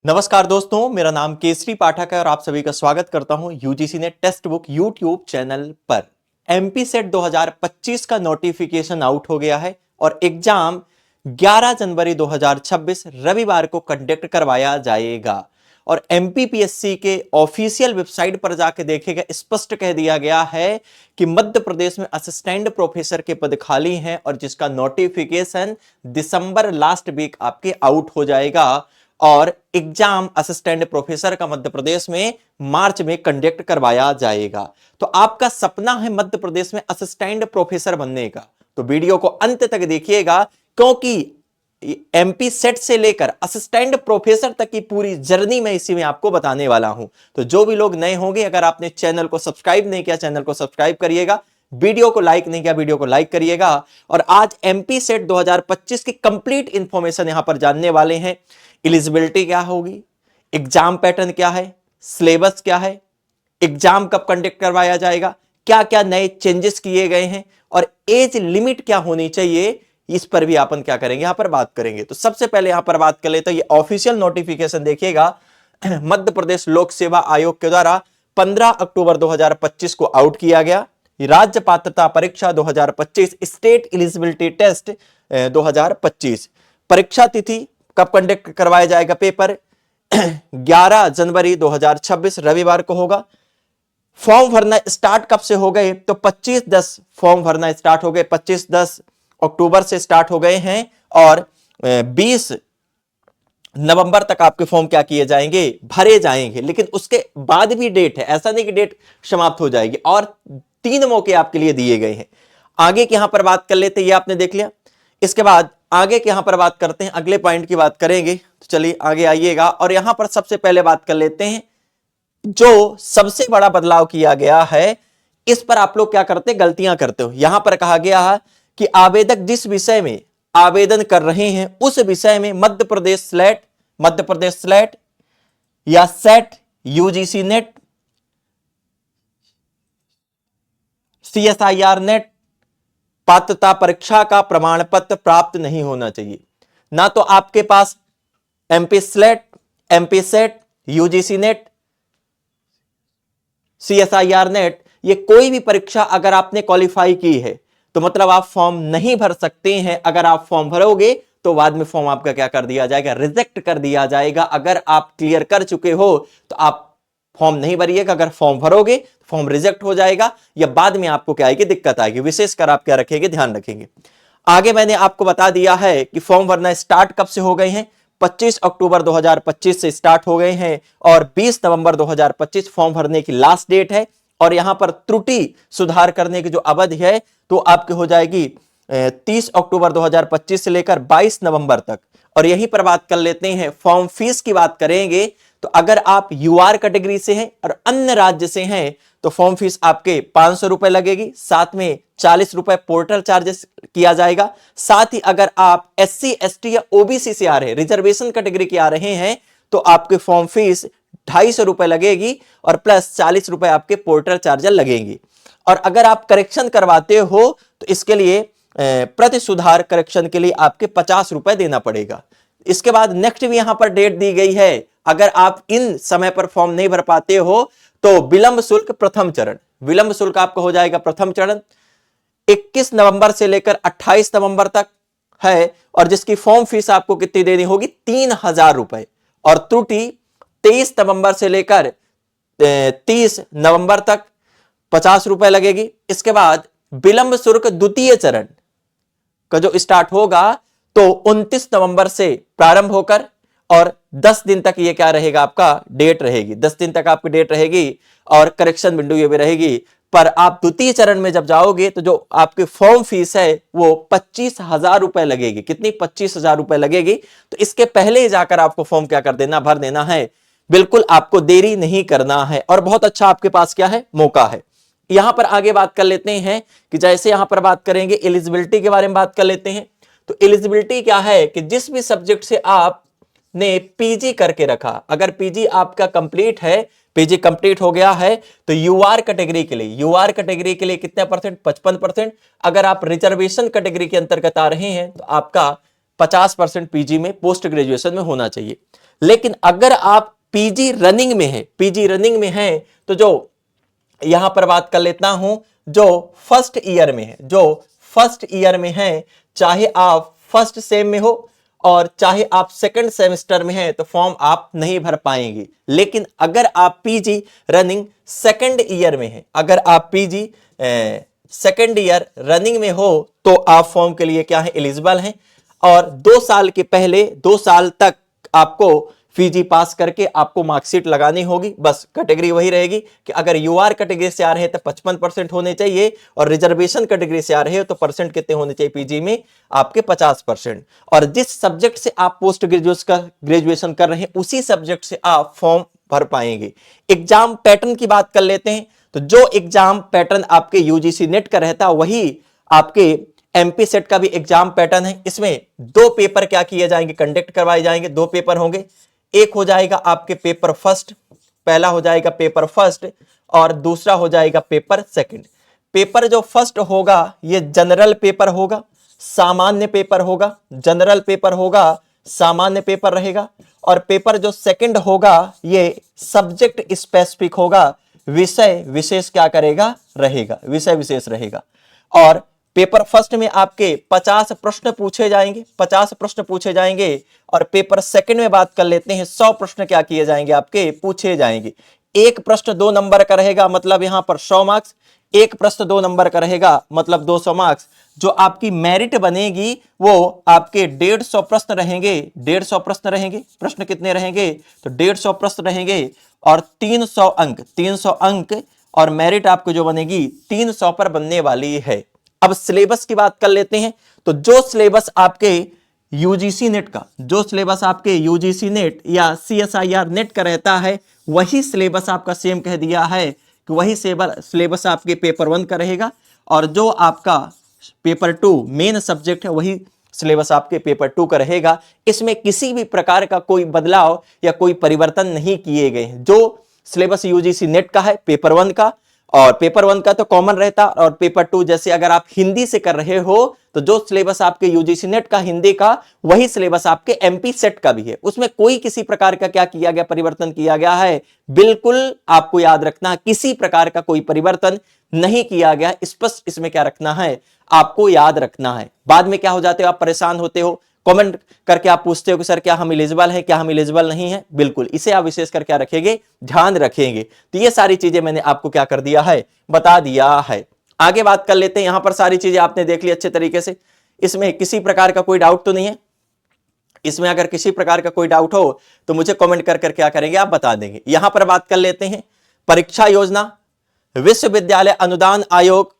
नमस्कार दोस्तों, मेरा नाम केसरी पाठक है और आप सभी का स्वागत करता हूं UGC net text book YouTube channel पर। एमपी सेट 2025 का नोटिफिकेशन आउट हो गया है और एग्जाम 11 जनवरी 2026 रविवार को कंडक्ट करवाया जाएगा। और एमपीपीएससी के ऑफिशियल वेबसाइट पर जाके देखेगा, स्पष्ट कह दिया गया है कि मध्य प्रदेश में असिस्टेंट प्रोफेसर के पद खाली हैं और जिसका नोटिफिकेशन दिसंबर लास्ट वीक आपके आउट हो जाएगा और एग्जाम असिस्टेंट प्रोफेसर का मध्य प्रदेश में मार्च में कंडक्ट करवाया जाएगा। तो आपका सपना है मध्य प्रदेश में असिस्टेंट प्रोफेसर बनने का, तो वीडियो को अंत तक देखिएगा, क्योंकि एमपी सेट से लेकर असिस्टेंट प्रोफेसर तक की पूरी जर्नी मैं इसी में आपको बताने वाला हूं। तो जो भी लोग नए होंगे, अगर आपने चैनल को सब्सक्राइब नहीं किया, चैनल को सब्सक्राइब करिएगा, वीडियो को लाइक नहीं किया, वीडियो को लाइक करिएगा। और आज एमपी सेट 2025 की कंप्लीट इंफॉर्मेशन यहां पर जानने वाले हैं। एलिजिबिलिटी क्या होगी, एग्जाम पैटर्न क्या है, सिलेबस क्या है, एग्जाम कब कंडक्ट करवाया जाएगा, क्या क्या नए चेंजेस किए गए हैं और एज लिमिट क्या होनी चाहिए, इस पर भी अपन क्या करेंगे, यहां पर बात करेंगे। तो सबसे पहले यहां पर बात कर लेते हैं, ये ऑफिशियल नोटिफिकेशन देखिएगा मध्य प्रदेश लोक सेवा आयोग के द्वारा 15 अक्टूबर 2025 को आउट किया गया। राज्य पात्रता परीक्षा 2025 स्टेट एलिजिबिलिटी टेस्ट 2025 परीक्षा तिथि कब कंडक्ट करवाया जाएगा, पेपर 11 जनवरी 2026 रविवार को होगा। फॉर्म भरना स्टार्ट कब से हो गए, तो 25-10 फॉर्म भरना स्टार्ट हो गए, 25-10 अक्टूबर से स्टार्ट हो गए हैं और 20 नवंबर तक आपके फॉर्म क्या किए जाएंगे, भरे जाएंगे। लेकिन उसके बाद भी डेट है, ऐसा नहीं कि डेट समाप्त हो जाएगी, और 3 मौके आपके लिए दिए गए हैं। आगे की यहां पर बात कर लेते हैं, ये आपने देख लिया। इसके बाद आगे के यहां पर बात करते हैं, अगले पॉइंट की बात करेंगे। तो चलिए आगे आइएगा और यहां पर सबसे पहले बात कर लेते हैं, जो सबसे बड़ा बदलाव किया गया है, इस पर आप लोग क्या करते, गलतियां करते हो। यहां पर कहा गया है कि आवेदक जिस विषय में आवेदन कर रहे हैं उस विषय में मध्य प्रदेश स्लेट या set, UGC NET, CSIR net पात्रता परीक्षा का प्रमाण पत्र प्राप्त नहीं होना चाहिए। ना तो आपके पास MP SLET, MP SET, UGC NET, CSIR NET, ये कोई भी परीक्षा अगर आपने क्वालिफाई की है तो मतलब आप फॉर्म नहीं भर सकते हैं। अगर आप फॉर्म भरोगे तो बाद में फॉर्म आपका क्या कर दिया जाएगा, रिजेक्ट कर दिया जाएगा। अगर आप क्लियर कर चुके हो तो आप फॉर्म नहीं भरिएगा, अगर फॉर्म भरोगे तो फॉर्म रिजेक्ट हो जाएगा या बाद में आपको क्या आएगी, दिक्कत आएगी। विशेषकर आप क्या रखेंगे, ध्यान रखेंगे। आगे मैंने आपको बता दिया है कि फॉर्म भरना स्टार्ट कब से हो गए हैं, 25 अक्टूबर 2025 से स्टार्ट हो गए हैं और 20 नवंबर 2025 फॉर्म भरने की लास्ट डेट है। और यहां पर त्रुटि सुधार करने की जो अवधि है तो आपकी हो जाएगी 30 अक्टूबर 2025 से लेकर 22 नवंबर तक। और यहीं पर बात कर लेते हैं, फॉर्म फीस की बात करेंगे तो अगर आप यूआर कैटेगरी से हैं और अन्य राज्य से हैं तो फॉर्म फीस आपके 500 रुपए लगेगी, साथ में 40 रुपए पोर्टल चार्जेस किया जाएगा। साथ ही अगर आप एससी एसटी या ओबीसी से आ रहे हैं, रिजर्वेशन कैटेगरी के आ रहे हैं, तो आपके फॉर्म फीस 250 रुपए लगेगी और प्लस 40 रुपए आपके पोर्टल चार्जर लगेंगे। और अगर आप करेक्शन करवाते हो तो इसके लिए प्रति सुधार करेक्शन के लिए आपके 50 रुपए देना पड़ेगा। इसके बाद नेक्स्ट भी यहां पर डेट दी गई है, अगर आप इन समय पर फॉर्म नहीं भर पाते हो तो विलंब शुल्क प्रथम चरण, विलंब शुल्क आपका हो जाएगा प्रथम चरण 21 नवंबर से लेकर 28 नवंबर तक है और जिसकी फॉर्म फीस आपको कितनी देनी होगी, 3000 रुपए। और त्रुटि 23 नवंबर से लेकर 30 नवंबर तक 50 रुपए लगेगी। इसके बाद विलंब शुल्क द्वितीय चरण का जो स्टार्ट होगा तो 29 नवंबर से प्रारंभ होकर और 10 दिन तक ये क्या रहेगा, आपका डेट रहेगी, 10 दिन तक आपकी डेट रहेगी और करेक्शन विंडो ये भी रहेगी। पर आप द्वितीय चरण में जब जाओगे तो जो आपकी फॉर्म फीस है वो 25,000 रुपए लगेगी। कितनी, 25,000 रुपए लगेगी। तो इसके पहले जाकर आपको फॉर्म क्या कर देना, भर देना है। बिल्कुल आपको देरी नहीं करना है और बहुत अच्छा आपके पास क्या है, मौका है। यहां पर आगे बात कर लेते हैं कि जैसे यहां पर बात करेंगे एलिजिबिलिटी के बारे में बात कर लेते हैं। तो एलिजिबिलिटी क्या है कि जिस भी सब्जेक्ट से आपने पीजी करके रखा, अगर पीजी आपका कंप्लीट है, पीजी कंप्लीट हो गया है तो यूआर कैटेगरी के लिए कितने परसेंट, 55%। अगर आप रिजर्वेशन कैटेगरी के अंतर्गत आ रहे हैं तो आपका 50% पीजी में पोस्ट ग्रेजुएशन में होना चाहिए। लेकिन अगर आप पीजी रनिंग में है, पीजी रनिंग में है, तो जो यहां पर बात कर लेता हूं, जो फर्स्ट ईयर में है, जो फर्स्ट ईयर में है, चाहे आप फर्स्ट सेम में हो और चाहे आप सेकंड सेमेस्टर में हैं, तो फॉर्म आप नहीं भर पाएंगे। लेकिन अगर आप पीजी रनिंग सेकंड ईयर में हैं, अगर आप पीजी सेकंड ईयर रनिंग में हो, तो आप फॉर्म के लिए क्या है, एलिजिबल हैं। और 2 साल के पहले 2 साल तक आपको पीजी पास करके आपको मार्कशीट लगानी होगी। बस कैटेगरी वही रहेगी कि अगर यूआर कैटेगरी से आ रहे हैं तो 55% होने चाहिए, और रिजर्वेशन कैटेगरी से आ रहे हो तो परसेंट कितने होने चाहिए पीजी में, आपके 50%। और जिस सब्जेक्ट से आप पोस्ट ग्रेजुएशन कर रहे हैं, उसी सब्जेक्ट से आप फॉर्म भर पाएंगे। एग्जाम पैटर्न की बात कर लेते हैं, तो जो एग्जाम पैटर्न आपके यूजीसी नेट का रहता है, वही आपके एमपी सेट का भी एग्जाम पैटर्न है। इसमें 2 पेपर क्या किए जाएंगे, कंडक्ट करवाए जाएंगे। 2 पेपर होंगे, एक हो जाएगा आपके पेपर फर्स्ट, पहला हो जाएगा पेपर फर्स्ट और दूसरा हो जाएगा पेपर सेकंड। पेपर जो फर्स्ट होगा ये जनरल पेपर होगा, सामान्य पेपर होगा, जनरल पेपर होगा, सामान्य पेपर रहेगा। और पेपर जो सेकंड होगा ये सब्जेक्ट स्पेसिफिक होगा, विषय विशेष क्या करेगा, रहेगा, विषय विशेष रहेगा। और पेपर फर्स्ट में आपके 50 प्रश्न पूछे जाएंगे, 50 प्रश्न पूछे जाएंगे। और पेपर सेकंड में बात कर लेते हैं, 100 प्रश्न क्या किए जाएंगे, आपके पूछे जाएंगे। एक प्रश्न 2 नंबर का रहेगा, मतलब यहां पर 100 मार्क्स। एक प्रश्न 2 नंबर का रहेगा, मतलब 200 मार्क्स। जो आपकी मेरिट बनेगी वो आपके 150 प्रश्न रहेंगे, 150 प्रश्न रहेंगे। प्रश्न कितने रहेंगे, तो 150 प्रश्न रहेंगे और 300 अंक, 300 अंक। और मेरिट आपको जो बनेगी 300 पर बनने वाली है। अब सिलेबस की बात कर लेते हैं, तो जो सिलेबस आपके यूजीसी नेट का, जो सिलेबस आपके यूजीसी नेट या सीएसआईआर नेट का रहता है, वही सिलेबस आपका सेम कह दिया है कि वही सिलेबस आपके पेपर 1 का रहेगा। और जो आपका पेपर 2 मेन सब्जेक्ट है, वही सिलेबस आपके पेपर 2 का रहेगा। इसमें किसी भी प्रकार का कोई बदलाव या कोई परिवर्तन नहीं किए गए हैं। जो सिलेबस यूजीसी नेट का है पेपर 1 का, और पेपर 1 का तो कॉमन रहता, और पेपर 2 जैसे अगर आप हिंदी से कर रहे हो, तो जो सिलेबस आपके यूजीसी नेट का हिंदी का, वही सिलेबस आपके एमपी सेट का भी है। उसमें कोई किसी प्रकार का क्या किया गया, परिवर्तन किया गया है, बिल्कुल आपको याद रखना, किसी प्रकार का कोई परिवर्तन नहीं किया गया। स्पष्ट इसमें क्या रखना है, आपको याद रखना है। बाद में क्या हो जाते हो, आप परेशान होते हो, कमेंट करके आप पूछते हो कि सर क्या हम एलिजिबल है, क्या हम एलिजिबल नहीं है। बिल्कुल इसे आप विशेष कर क्या रखेंगे, ध्यान रखेंगे। तो ये सारी चीजें मैंने आपको क्या कर दिया है, बता दिया है। आगे बात कर लेते हैं, यहां पर सारी चीजें आपने देख ली अच्छे तरीके से। इसमें किसी प्रकार का कोई डाउट तो नहीं है। इसमें अगर किसी प्रकार का कोई डाउट हो तो मुझे कमेंट कर क्या करेंगे, आप बता देंगे। यहां पर बात कर लेते हैं परीक्षा योजना, विश्वविद्यालय अनुदान आयोग,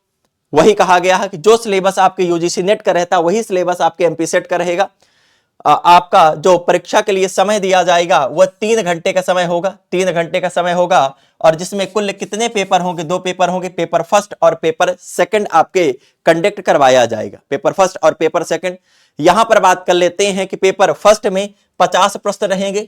वही कहा गया है कि जो सिलेबस आपके यूजीसी नेट का रहता है, वही सिलेबस आपके एमपी सेट का रहेगा। आपका जो परीक्षा के लिए समय दिया जाएगा वह 3 घंटे का समय होगा, 3 घंटे का समय होगा। और जिसमें कुल कितने पेपर होंगे, 2 पेपर होंगे, पेपर फर्स्ट और पेपर सेकंड आपके कंडक्ट करवाया जाएगा, पेपर फर्स्ट और पेपर सेकंड। यहां पर बात कर लेते हैं कि पेपर फर्स्ट में 50 प्रश्न रहेंगे,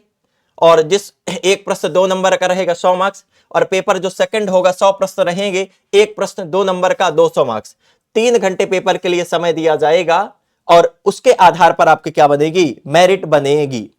और जिस एक प्रश्न 2 नंबर का रहेगा 100 मार्क्स। और पेपर जो सेकंड होगा 100 प्रश्न रहेंगे, एक प्रश्न 2 नंबर का 200 मार्क्स। 3 घंटे पेपर के लिए समय दिया जाएगा, और उसके आधार पर आपकी क्या बनेगी, मेरिट बनेगी।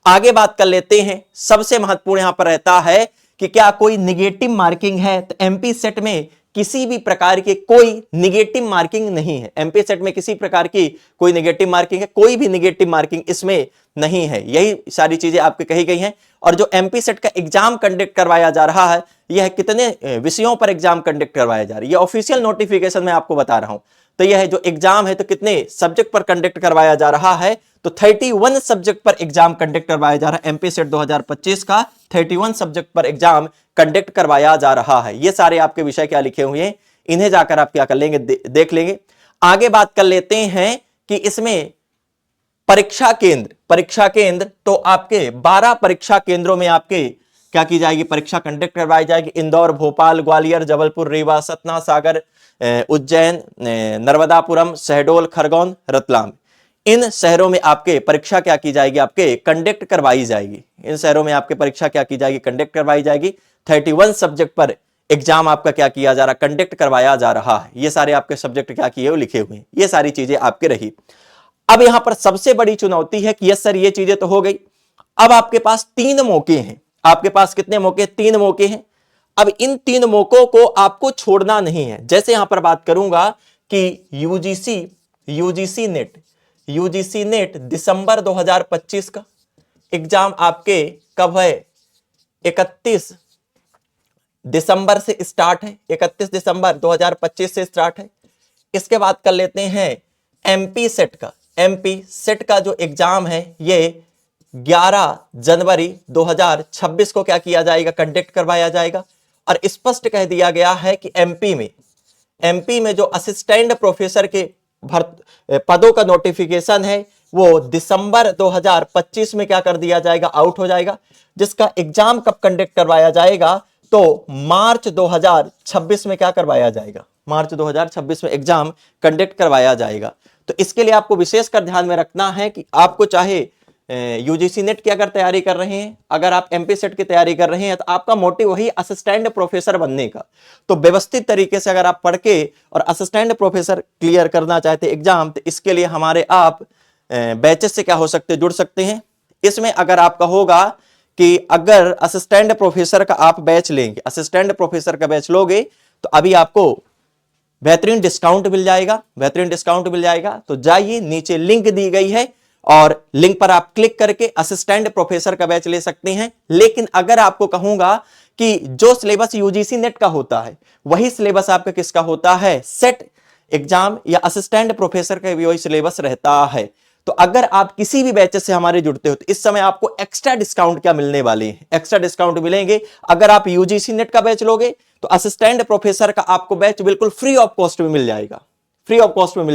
आगे बात कर लेते हैं, सबसे महत्वपूर्ण यहां पर रहता है कि क्या कोई निगेटिव मार्किंग है। तो एमपी सेट में किसी भी प्रकार की कोई निगेटिव मार्किंग नहीं है। एमपी सेट में किसी प्रकार की कोई निगेटिव मार्किंग है, कोई भी निगेटिव मार्किंग इसमें नहीं है। यही सारी चीजें आपकी कही गई हैं। और जो एमपी सेट का एग्जाम कंडक्ट करवाया जा रहा है, यह कितने विषयों पर एग्जाम कंडक्ट करवाया जा रहा है, यह ऑफिशियल नोटिफिकेशन में आपको बता रहा हूं। तो यह जो एग्जाम है तो कितने सब्जेक्ट पर कंडक्ट करवाया जा रहा है, तो 31 सब्जेक्ट पर एग्जाम कंडक्ट करवाया जा रहा है। एमपी सेट 2025 का 31 सब्जेक्ट पर एग्जाम कंडक्ट करवाया जा रहा है। ये सारे आपके विषय क्या लिखे हुए हैं, इन्हें जाकर आप क्या कर लेंगे, देख लेंगे। आगे बात कर लेते हैं कि इसमें परीक्षा केंद्र, परीक्षा केंद्र तो आपके 12 परीक्षा केंद्रों में आपके क्या की जाएगी, परीक्षा कंडक्ट करवाई जाएगी। इंदौर, भोपाल, ग्वालियर, जबलपुर, रीवा, सतना, सागर, उज्जैन, नर्मदापुरम, शहडोल, खरगोन, रतलाम, इन शहरों में आपके परीक्षा क्या की जाएगी, आपके कंडक्ट करवाई जाएगी। इन शहरों में आपके परीक्षा क्या की जाएगी, कंडक्ट करवाई जाएगी। 31 सब्जेक्ट पर एग्जाम आपका क्या किया जा रहा, कंडक्ट करवाया जा रहा है। ये सारे आपके सब्जेक्ट क्या किए हुए लिखे हुए हैं, ये सारी चीजें आपके रही। अब यहां पर सबसे बड़ी चुनौती है कि यस सर ये चीजें तो हो गई, अब आपके पास 3 मौके हैं। आपके पास कितने मौके? 3 मौके हैं। अब इन 3 मौकों को आपको छोड़ना नहीं है। जैसे यहां पर बात करूंगा कि यूजीसी नेट दिसंबर 2025 का एग्जाम आपके कब है? 31 दिसंबर से स्टार्ट है। 31 दिसंबर 2025 से स्टार्ट है। इसके बाद कर लेते हैं एमपी सेट का। एमपी सेट का जो एग्जाम है ये 11 जनवरी 2026 को क्या किया जाएगा? कंडक्ट करवाया जाएगा। और स्पष्ट कह दिया गया है कि एमपी में जो असिस्टेंट प्रोफेसर के पदों का नोटिफिकेशन है वो दिसंबर 2025 में क्या कर दिया जाएगा? आउट हो जाएगा। जिसका एग्जाम कब कंडक्ट करवाया जाएगा? तो मार्च 2026 में क्या करवाया जाएगा? मार्च 2026 में एग्जाम कंडक्ट करवाया जाएगा। तो इसके लिए आपको विशेषकर ध्यान में रखना है कि आपको चाहे यूजीसी नेट की अगर तैयारी कर रहे हैं, अगर आप एमपी सेट की तैयारी कर रहे हैं, तो आपका मोटिव वही असिस्टेंट प्रोफेसर बनने का। तो व्यवस्थित तरीके से अगर आप पढ़ के और असिस्टेंट प्रोफेसर क्लियर करना चाहते हैं एग्जाम, तो इसके लिए हमारे आप बैचेस से क्या हो सकते, जुड़ सकते हैं। इसमें अगर आपका होगा कि अगर असिस्टेंट प्रोफेसर का आप बैच लेंगे, असिस्टेंट प्रोफेसर का बैच लोगे, तो अभी आपको बेहतरीन डिस्काउंट मिल जाएगा। तो जाइए, नीचे लिंक दी गई है और लिंक पर आप क्लिक करके असिस्टेंट प्रोफेसर का बैच ले सकते हैं। लेकिन अगर आपको कहूंगा कि जो सिलेबस यूजीसी नेट का होता है वही सिलेबस आपका किसका होता है? सेट एग्जाम या असिस्टेंट प्रोफेसर का भी वही सिलेबस रहता है। तो अगर आप किसी भी बैचेस से हमारे जुड़ते हो तो इस समय आपको एक्स्ट्रा डिस्काउंट क्या मिलने वाले हैं? एक्स्ट्रा डिस्काउंट मिलेंगे। अगर आप यूजीसी नेट का बैच लोगे तो असिस्टेंट प्रोफेसर का आपको बैच बिल्कुल फ्री ऑफ कॉस्ट में मिल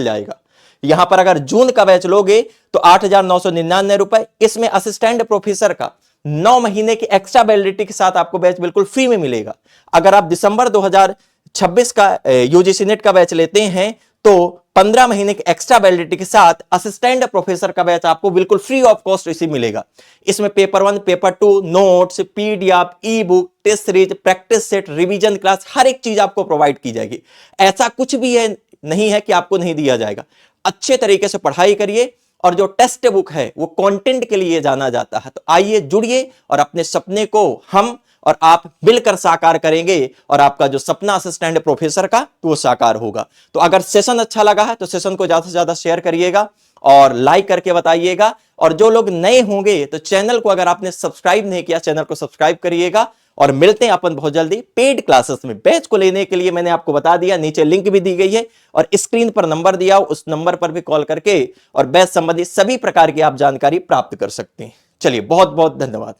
जाएगा। यहां पर अगर जून का बैच लोगे तो 8,999 रुपए। इसमें असिस्टेंट प्रोफेसर का 9 महीने की एक्स्ट्रा वैलिडिटी के साथ आपको बैच बिल्कुल फ्री में मिलेगा। अगर आप दिसंबर 2026 का यूजीसी नेट का बैच लेते हैं तो 15 महीने की एक्स्ट्रा वैलिडिटी के साथ असिस्टेंट प्रोफेसर का बैच आपको बिल्कुल फ्री ऑफ कॉस्ट इसी मिलेगा। इसमें paper 1, paper 2, notes, PDF, ebook, test series, practice set, revision class, हर एक चीज आपको प्रोवाइड की जाएगी। ऐसा कुछ भी है नहीं है कि आपको नहीं दिया जाएगा। अच्छे तरीके से पढ़ाई करिए और जो टेक्स्ट बुक है वो कंटेंट के लिए जाना जाता है। तो आइए, जुड़िए और अपने सपने को हम और आप मिलकर साकार करेंगे और आपका जो सपना असिस्टेंट प्रोफेसर का वो साकार होगा। तो अगर सेशन अच्छा लगा है तो सेशन को ज्यादा से ज्यादा शेयर करिएगा और लाइक करके बताइएगा। और जो लोग नए होंगे तो चैनल को अगर आपने सब्सक्राइब नहीं किया, चैनल को सब्सक्राइब करिएगा। और मिलते हैं अपन बहुत जल्दी पेड क्लासेस में। बैच को लेने के लिए मैंने आपको बता दिया, नीचे लिंक भी दी गई है और स्क्रीन पर नंबर दिया, उस नंबर पर भी कॉल करके और बैच संबंधी सभी प्रकार की आप जानकारी प्राप्त कर सकते हैं। चलिए, बहुत बहुत धन्यवाद।